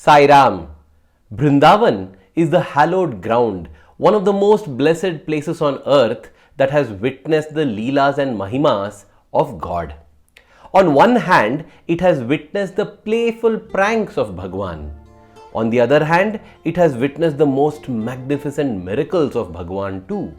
Sai Ram. Brindavan is the hallowed ground, one of the most blessed places on earth that has witnessed the leelas and mahimas of God. On one hand, it has witnessed the playful pranks of Bhagawan. On the other hand, it has witnessed the most magnificent miracles of Bhagawan too.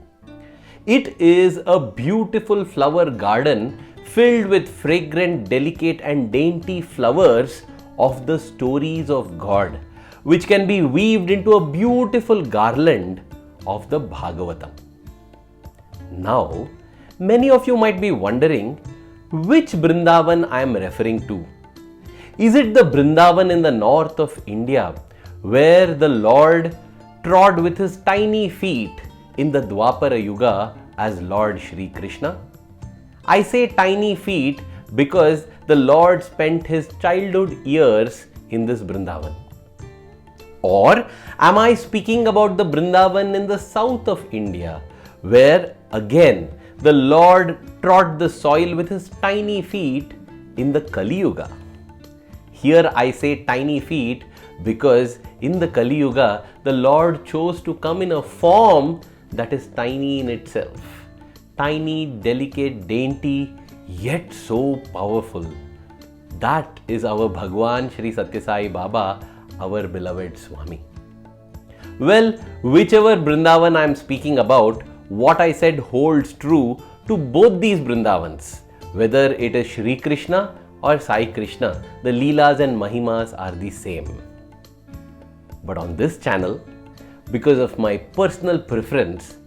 It is a beautiful flower garden filled with fragrant, delicate and dainty flowers of the stories of God, which can be weaved into a beautiful garland of the Bhagavatam. Now, many of you might be wondering which Brindavan I am referring to. Is it the Brindavan in the north of India, where the Lord trod with his tiny feet in the Dwapara Yuga as Lord Shri Krishna? I say tiny feet because the Lord spent his childhood years in this Brindavan. Or am I speaking about the Brindavan in the south of India, where again the Lord trod the soil with his tiny feet in the Kali Yuga? Here I say tiny feet because in the Kali Yuga, the Lord chose to come in a form that is tiny in itself. Tiny, delicate, dainty, yet so powerful. That is our Bhagawan Shri Sathya Sai Baba, our beloved Swami. Well, whichever Brindavan I am speaking about, what I said holds true to both these Brindavans. Whether it is Shri Krishna or Sai Krishna, the leelas and mahimas are the same. But on this channel, because of my personal preference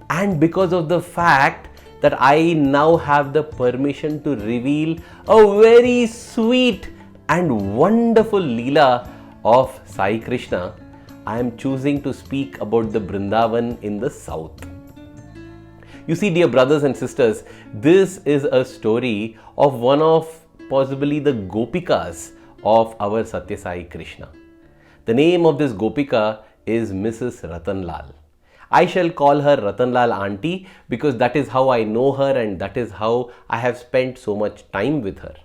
and because of the fact that I now have the permission to reveal a very sweet and wonderful leela of Sai Krishna, I am choosing to speak about the Brindavan in the south. You see, dear brothers and sisters, this is a story of one of possibly the Gopikas of our Sathya Sai Krishna. The name of this Gopika is Mrs. Ratanlal. I shall call her Ratanlal auntie because that is how I know her and that is how I have spent so much time with her.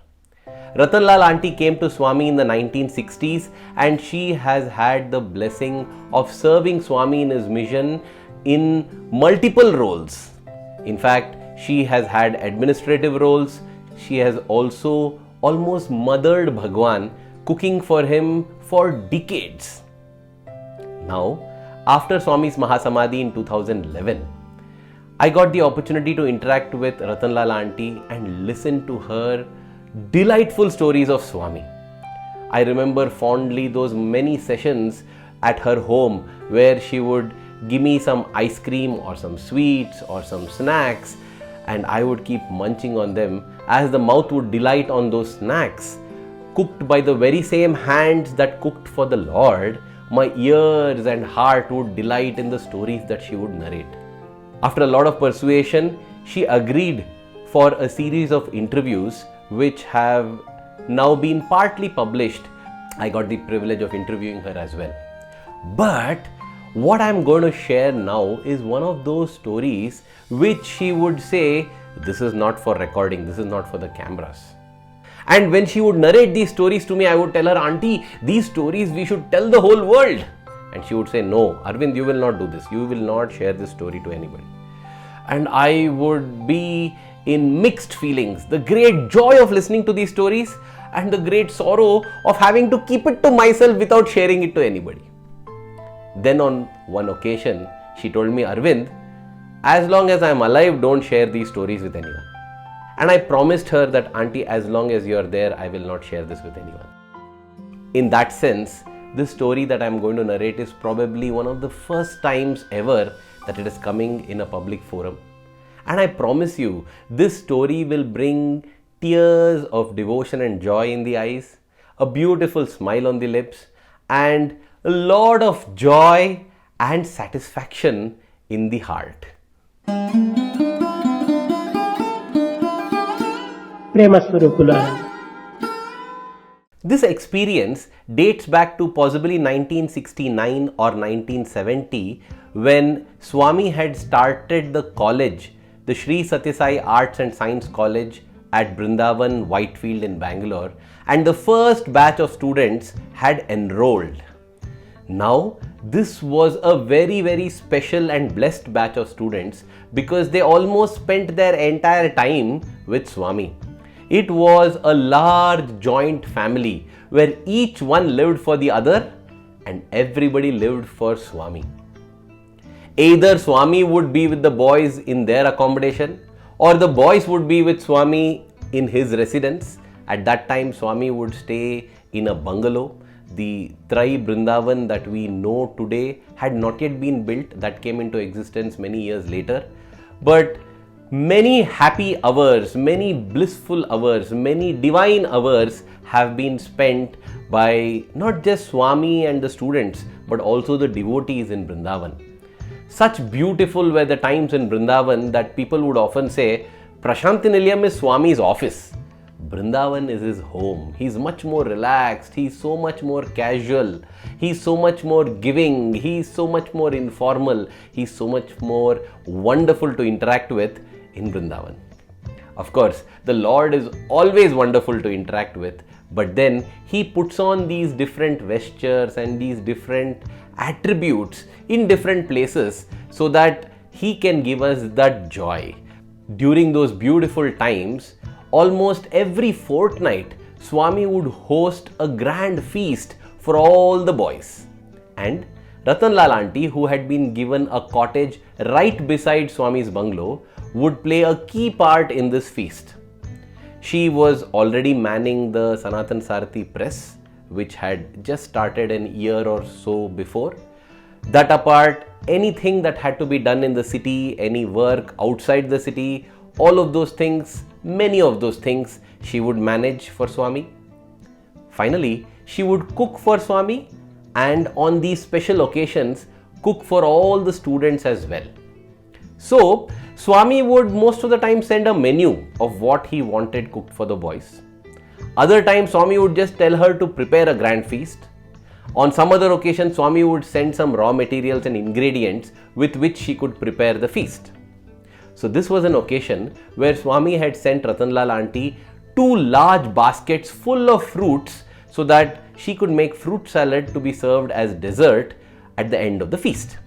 Ratanlal auntie came to Swami in the 1960s and she has had the blessing of serving Swami in his mission in multiple roles. In fact, she has had administrative roles. She has also almost mothered Bhagawan, cooking for him for decades. Now, after Swami's Mahasamadhi in 2011, I got the opportunity to interact with Ratanlal auntie and listen to her delightful stories of Swami. I remember fondly those many sessions at her home where she would give me some ice cream or some sweets or some snacks and I would keep munching on them as the mouth would delight on those snacks. Cooked by the very same hands that cooked for the Lord, my ears and heart would delight in the stories that she would narrate. After a lot of persuasion, she agreed for a series of interviews which have now been partly published. I got the privilege of interviewing her as well. But what I'm going to share now is one of those stories which she would say, this is not for recording, this is not for the cameras. And when she would narrate these stories to me, I would tell her, auntie, these stories we should tell the whole world. And she would say, no, Arvind, you will not do this. You will not share this story to anybody. And I would be in mixed feelings, the great joy of listening to these stories and the great sorrow of having to keep it to myself without sharing it to anybody. Then on one occasion, she told me, Arvind, as long as I am alive, don't share these stories with anyone. And I promised her that, auntie, as long as you are there, I will not share this with anyone. In that sense, this story that I am going to narrate is probably one of the first times ever that it is coming in a public forum. And I promise you, this story will bring tears of devotion and joy in the eyes, a beautiful smile on the lips, and a lot of joy and satisfaction in the heart. This experience dates back to possibly 1969 or 1970 when Swami had started the college, the Sri Sathya Sai Arts and Science College at Brindavan, Whitefield in Bangalore, and the first batch of students had enrolled. Now, this was a very special and blessed batch of students because they almost spent their entire time with Swami. It was a large joint family where each one lived for the other and everybody lived for Swami. Either Swami would be with the boys in their accommodation or the boys would be with Swami in his residence. At that time, Swami would stay in a bungalow. The Trai Brindavan that we know today had not yet been built. That came into existence many years later. But many happy hours, many blissful hours, many divine hours have been spent by not just Swami and the students, but also the devotees in Brindavan. Such beautiful were the times in Brindavan that people would often say, Prashanti Nilayam is Swami's office. Brindavan is his home. He's much more relaxed. He's so much more casual. He's so much more giving. He's so much more informal. He's so much more wonderful to interact with in Brindavan. Of course, the Lord is always wonderful to interact with, but then he puts on these different vestures and these different attributes in different places so that he can give us that joy. During those beautiful times, almost every fortnight, Swami would host a grand feast for all the boys. And Ratanlal auntie, who had been given a cottage right beside Swami's bungalow, would play a key part in this feast. She was already manning the Sanatan Sarthi press, which had just started an year or so before. That apart, anything that had to be done in the city, any work outside the city, all of those things, many of those things, she would manage for Swami. Finally, she would cook for Swami and on these special occasions, cook for all the students as well. So, Swami would most of the time send a menu of what he wanted cooked for the boys. Other times, Swami would just tell her to prepare a grand feast. On some other occasion, Swami would send some raw materials and ingredients with which she could prepare the feast. So this was an occasion where Swami had sent Ratanlal auntie 2 large baskets full of fruits so that she could make fruit salad to be served as dessert at the end of the feast.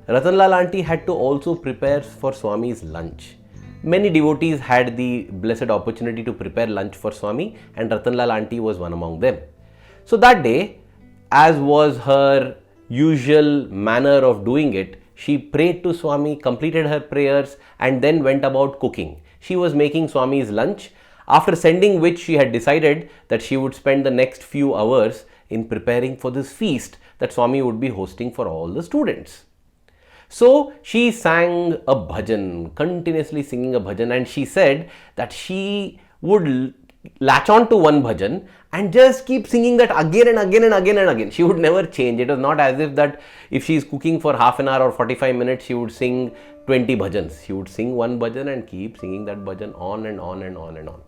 Ratanlal auntie had to also prepare for Swami's lunch. Many devotees had the blessed opportunity to prepare lunch for Swami and Ratanlal auntie was one among them. So that day, as was her usual manner of doing it, she prayed to Swami, completed her prayers and then went about cooking. She was making Swami's lunch, after sending which she had decided that she would spend the next few hours in preparing for this feast that Swami would be hosting for all the students. So she sang a bhajan, continuously singing a bhajan, and she said that she would latch on to one bhajan and just keep singing that again and again and again and again. She would never change. It was not as if that if she is cooking for half an hour or 45 minutes, she would sing 20 bhajans. She would sing one bhajan and keep singing that bhajan on and on and on and on.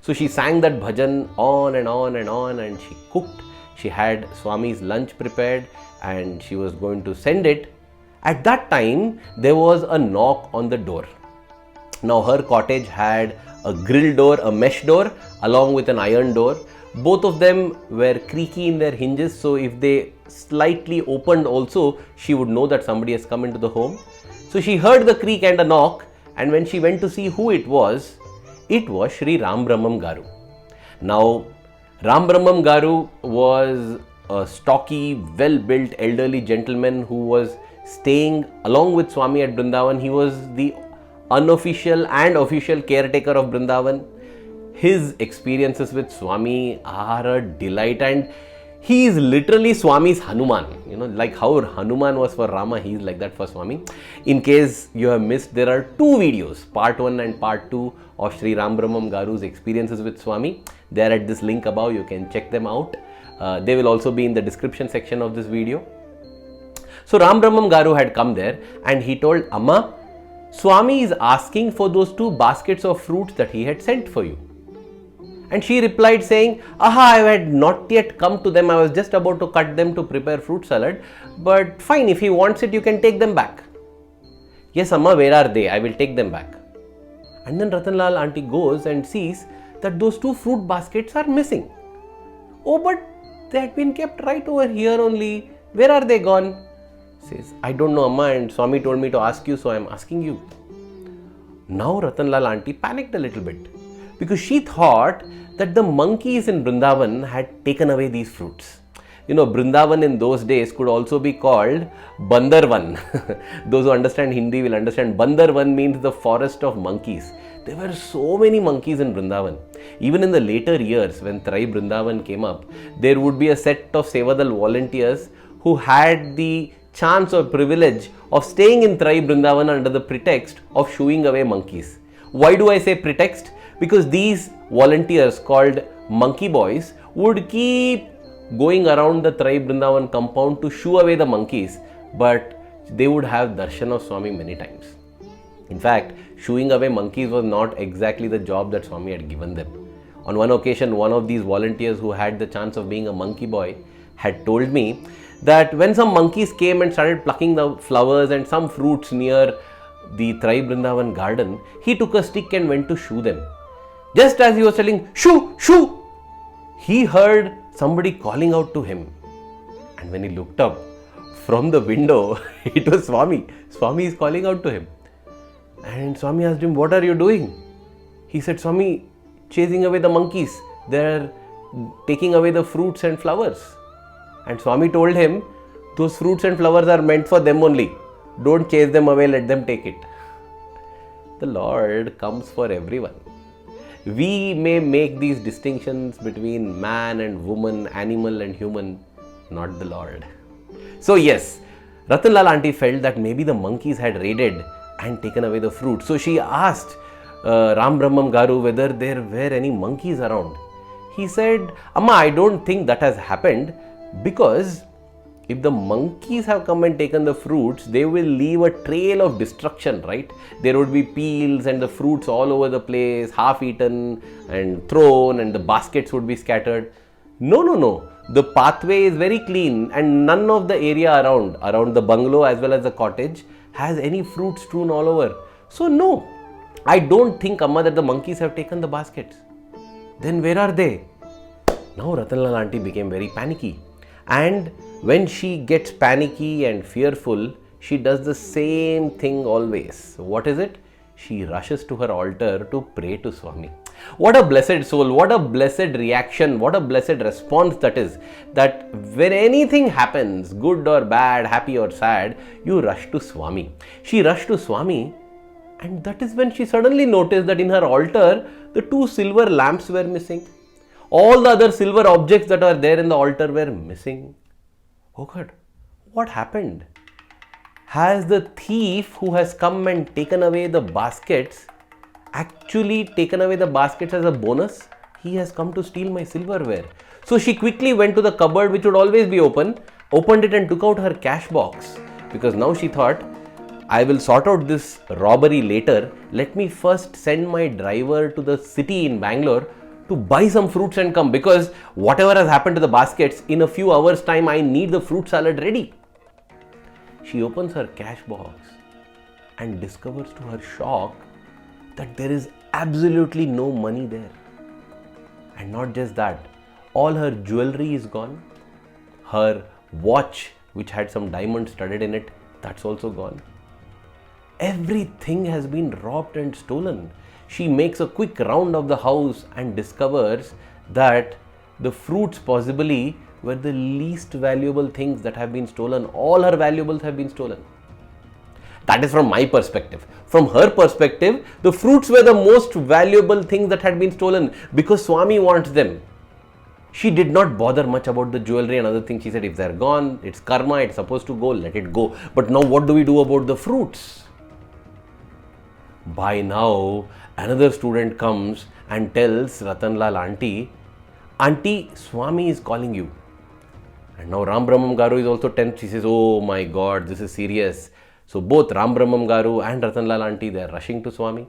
So she sang that bhajan on and on and on, and she cooked. She had Swami's lunch prepared and she was going to send it. At that time, there was a knock on the door. Now her cottage had a grill door, a mesh door along with an iron door. Both of them were creaky in their hinges, so if they slightly opened also, she would know that somebody has come into the home. So she heard the creak and a knock, and when she went to see who it was Shri Ram Brahmam Garu. Now Ram Brahmam Garu was a stocky, well-built elderly gentleman who was staying along with Swami at Brindavan. He was the unofficial and official caretaker of Brindavan. His experiences with Swami are a delight, and he is literally Swami's Hanuman. You know, like how Hanuman was for Rama, he is like that for Swami. In case you have missed, there are 2 videos, part 1 and part 2 of Sri Ram Brahmam Garu's experiences with Swami. They are at this link above, you can check them out. They will also be in the description section of this video. So Ram Brahmam Garu had come there and he told Amma, Swami is asking for those 2 baskets of fruits that he had sent for you. And she replied saying, aha, I had not yet come to them. I was just about to cut them to prepare fruit salad. But fine, if he wants it, you can take them back. Yes, Amma, where are they? I will take them back. And then Ratanlal auntie goes and sees that those 2 fruit baskets are missing. Oh, but they had been kept right over here only. Where are they gone? Says, I don't know, Amma, and Swami told me to ask you, so I am asking you. Now Ratanlal auntie panicked a little bit because she thought that the monkeys in Brindavan had taken away these fruits. You know, Brindavan in those days could also be called Bandarvan. Those who understand Hindi will understand Bandarvan means the forest of monkeys. There were so many monkeys in Brindavan. Even in the later years when Trai Brindavan came up, there would be a set of Sevadal volunteers who had the chance or privilege of staying in Trai Brindavan under the pretext of shooing away monkeys. Why do I say pretext? Because these volunteers called monkey boys would keep going around the Trai Brindavan compound to shoo away the monkeys, but they would have darshan of Swami many times. In fact, shooing away monkeys was not exactly the job that Swami had given them. On one occasion, one of these volunteers who had the chance of being a monkey boy had told me that when some monkeys came and started plucking the flowers and some fruits near the Trai Brindavan garden, he took a stick and went to shoo them. Just as he was telling, shoo, shoo, he heard somebody calling out to him. And when he looked up from the window, it was Swami. Swami is calling out to him. And Swami asked him, what are you doing? He said, Swami, chasing away the monkeys. They're taking away the fruits and flowers. And Swami told him, those fruits and flowers are meant for them only. Don't chase them away, let them take it. The Lord comes for everyone. We may make these distinctions between man and woman, animal and human, not the Lord. So yes, Ratanlal auntie felt that maybe the monkeys had raided and taken away the fruit. So she asked Ram Brahmam Garu whether there were any monkeys around. He said, Amma, I don't think that has happened, because if the monkeys have come and taken the fruits, they will leave a trail of destruction, right? There would be peels and the fruits all over the place, half eaten and thrown, and the baskets would be scattered. No. The pathway is very clean and none of the area around the bungalow as well as the cottage has any fruit strewn all over. So no, I don't think, Amma, that the monkeys have taken the baskets. Then where are they? Now Ratanlal auntie became very panicky. And when she gets panicky and fearful, she does the same thing always. What is it? She rushes to her altar to pray to Swami. What a blessed soul, what a blessed reaction, what a blessed response that is. That when anything happens, good or bad, happy or sad, you rush to Swami. She rushed to Swami, and that is when she suddenly noticed that in her altar, the 2 silver lamps were missing. All the other silver objects that are there in the altar were missing. Oh God, what happened? Has the thief who has come and taken away the baskets actually taken away the baskets as a bonus? He has come to steal my silverware. So she quickly went to the cupboard, which would always be open, opened it and took out her cash box. Because now she thought, I will sort out this robbery later. Let me first send my driver to the city in Bangalore to buy some fruits and come, because whatever has happened to the baskets, in a few hours time I need the fruit salad ready. She opens her cash box and discovers to her shock that there is absolutely no money there. And not just that, all her jewelry is gone. Her watch, which had some diamonds studded in it, that's also gone. Everything has been robbed and stolen. She makes a quick round of the house and discovers that the fruits possibly were the least valuable things that have been stolen. All her valuables have been stolen. That is from my perspective. From her perspective, the fruits were the most valuable things that had been stolen because Swami wants them. She did not bother much about the jewelry and other things. She said, if they're gone, it's karma, it's supposed to go, let it go. But now what do we do about the fruits? By now, another student comes and tells Ratanlal auntie, Auntie, Swami is calling you. And now Ram Brahmam Garu is also tense. She says, oh my God, this is serious. So both Ram Brahmam Garu and Ratanlal auntie, they are rushing to Swami.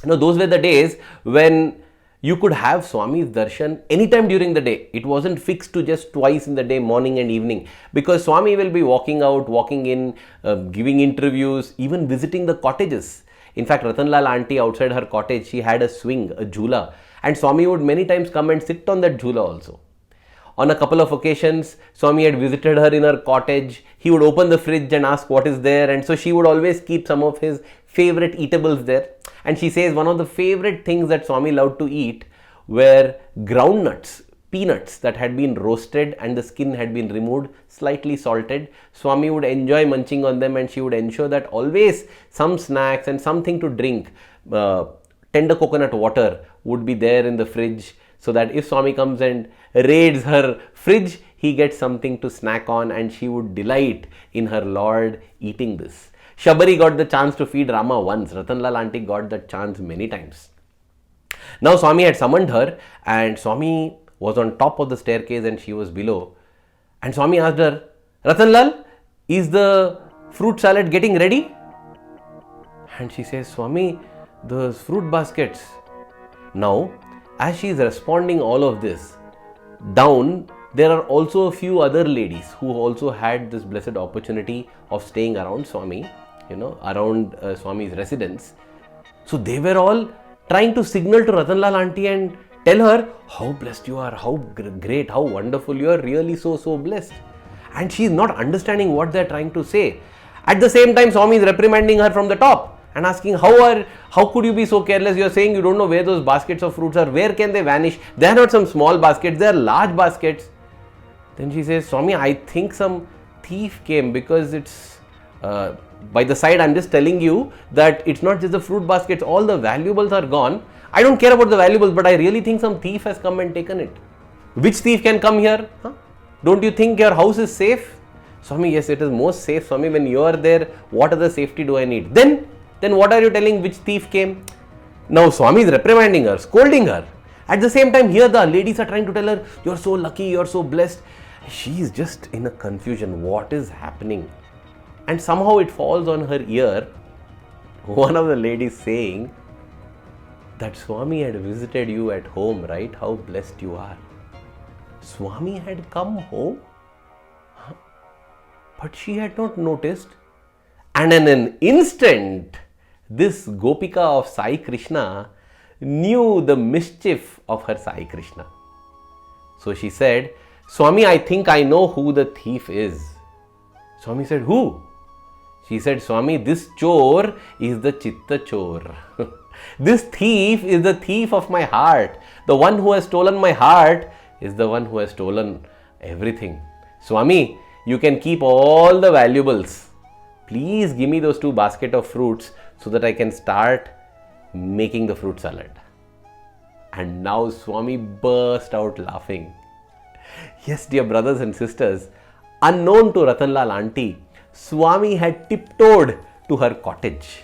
Those were the days when you could have Swami's darshan anytime during the day. It wasn't fixed to just twice in the day, morning and evening, because Swami will be walking out, walking in, giving interviews, even visiting the cottages. In fact, Ratanlal auntie outside her cottage, she had a swing, a jhula, and Swami would many times come and sit on that jhula also. On a couple of occasions, Swami had visited her in her cottage. He would open the fridge and ask what is there, and so she would always keep some of his favorite eatables there. And she says one of the favorite things that Swami loved to eat were groundnuts, peanuts that had been roasted and the skin had been removed, slightly salted. Swami would enjoy munching on them, and she would ensure that always some snacks and something to drink, tender coconut water would be there in the fridge, so that if Swami comes and raids her fridge, he gets something to snack on, and she would delight in her Lord eating this. Shabari got the chance to feed Rama once. Ratanlal auntie got that chance many times. Now Swami had summoned her, and Swami was on top of the staircase and she was below. And Swami asked her, Ratanlal, is the fruit salad getting ready? And she says, Swami, those fruit baskets. Now, as she is responding all of this, down there are also a few other ladies who also had this blessed opportunity of staying around Swami, around Swami's residence. So they were all trying to signal to Ratanlal auntie and tell her how blessed you are, how great, how wonderful you are, really so blessed. And she is not understanding what they are trying to say. At the same time, Swami is reprimanding her from the top and asking, how could you be so careless? You are saying you don't know where those baskets of fruits are. Where can they vanish? They are not some small baskets, they are large baskets. Then she says, Swami, I think some thief came, because it's by the side. I'm just telling you that it's not just the fruit baskets, all the valuables are gone. I don't care about the valuables, but I really think some thief has come and taken it. Which thief can come here? Huh? Don't you think your house is safe? Swami, yes, it is most safe. Swami, when you are there, what other safety do I need? Then what are you telling which thief came? Now Swami is reprimanding her, scolding her. At the same time, here the ladies are trying to tell her, you're so lucky, you're so blessed. She is just in a confusion. What is happening? And somehow it falls on her ear, one of the ladies saying that Swami had visited you at home, right? How blessed you are. Swami had come home? Huh? But she had not noticed. And in an instant, this Gopika of Sai Krishna knew the mischief of her Sai Krishna. So she said, Swami, I think I know who the thief is. Swami said, who? She said, Swami, this chor is the chitta chor. This thief is the thief of my heart. The one who has stolen my heart is the one who has stolen everything. Swami, you can keep all the valuables. Please give me those 2 baskets of fruits so that I can start making the fruit salad. And now Swami burst out laughing. Yes, dear brothers and sisters, unknown to Ratanlal auntie, Swami had tiptoed to her cottage.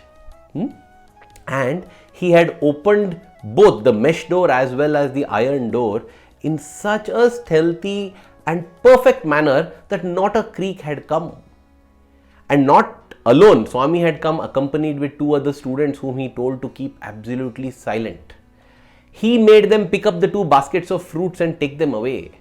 And he had opened both the mesh door as well as the iron door in such a stealthy and perfect manner that not a creak had come. And not alone, Swami had come accompanied with 2 other students whom he told to keep absolutely silent. He made them pick up the 2 baskets of fruits and take them away.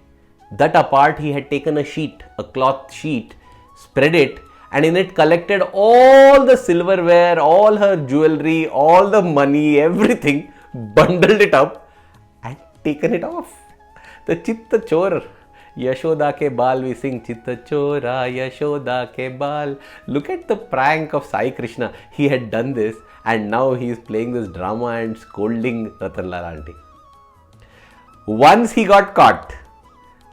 That apart, he had taken a sheet, a cloth sheet, spread it, and in it collected all the silverware, all her jewelry, all the money, everything, bundled it up and taken it off. The Chitta Chor. Yashoda ke baal, we sing Chitta Chora, Yashoda ke baal. Look at the prank of Sai Krishna. He had done this and now he is playing this drama and scolding Ratanlal auntie. Once he got caught,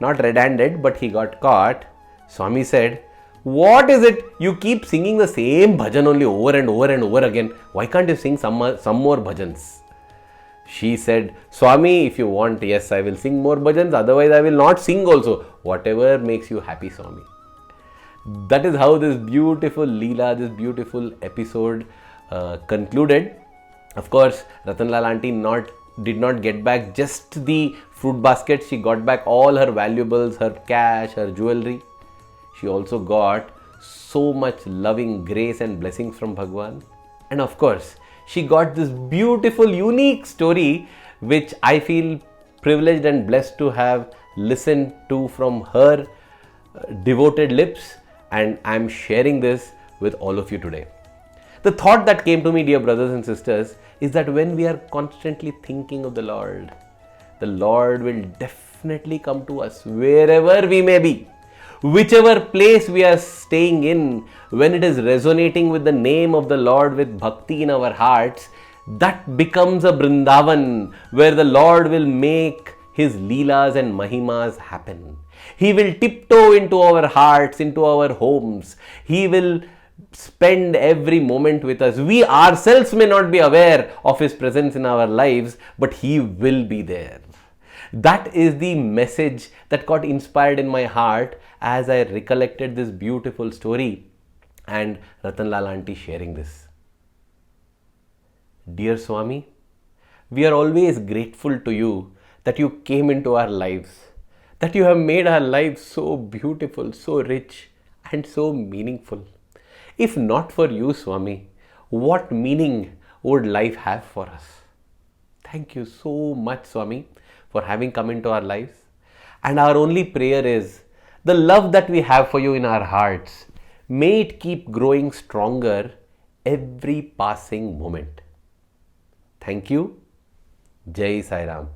not red-handed, but he got caught. Swami said, what is it? You keep singing the same bhajan only over and over and over again. Why can't you sing some more bhajans? She said, Swami, if you want, yes, I will sing more bhajans. Otherwise, I will not sing also. Whatever makes you happy, Swami. That is how this beautiful leela, this beautiful episode concluded. Of course, Ratanlal auntie did not get back just the fruit basket. She got back all her valuables, her cash, her jewelry. She also got so much loving grace and blessings from Bhagawan. And of course, she got this beautiful, unique story which I feel privileged and blessed to have listened to from her devoted lips, and I am sharing this with all of you today. The thought that came to me, dear brothers and sisters, is that when we are constantly thinking of the Lord will definitely come to us wherever we may be. Whichever place we are staying in, when it is resonating with the name of the Lord with bhakti in our hearts, that becomes a Brindavan where the Lord will make His leelas and mahimas happen. He will tiptoe into our hearts, into our homes. He will spend every moment with us. We ourselves may not be aware of His presence in our lives, but He will be there. That is the message that got inspired in my heart as I recollected this beautiful story and Ratanlal auntie sharing this. Dear Swami, we are always grateful to you that you came into our lives, that you have made our lives so beautiful, so rich and so meaningful. If not for you, Swami, what meaning would life have for us? Thank you so much, Swami, for having come into our lives. And our only prayer is the love that we have for you in our hearts, may it keep growing stronger every passing moment. Thank you. Jai Sai Ram.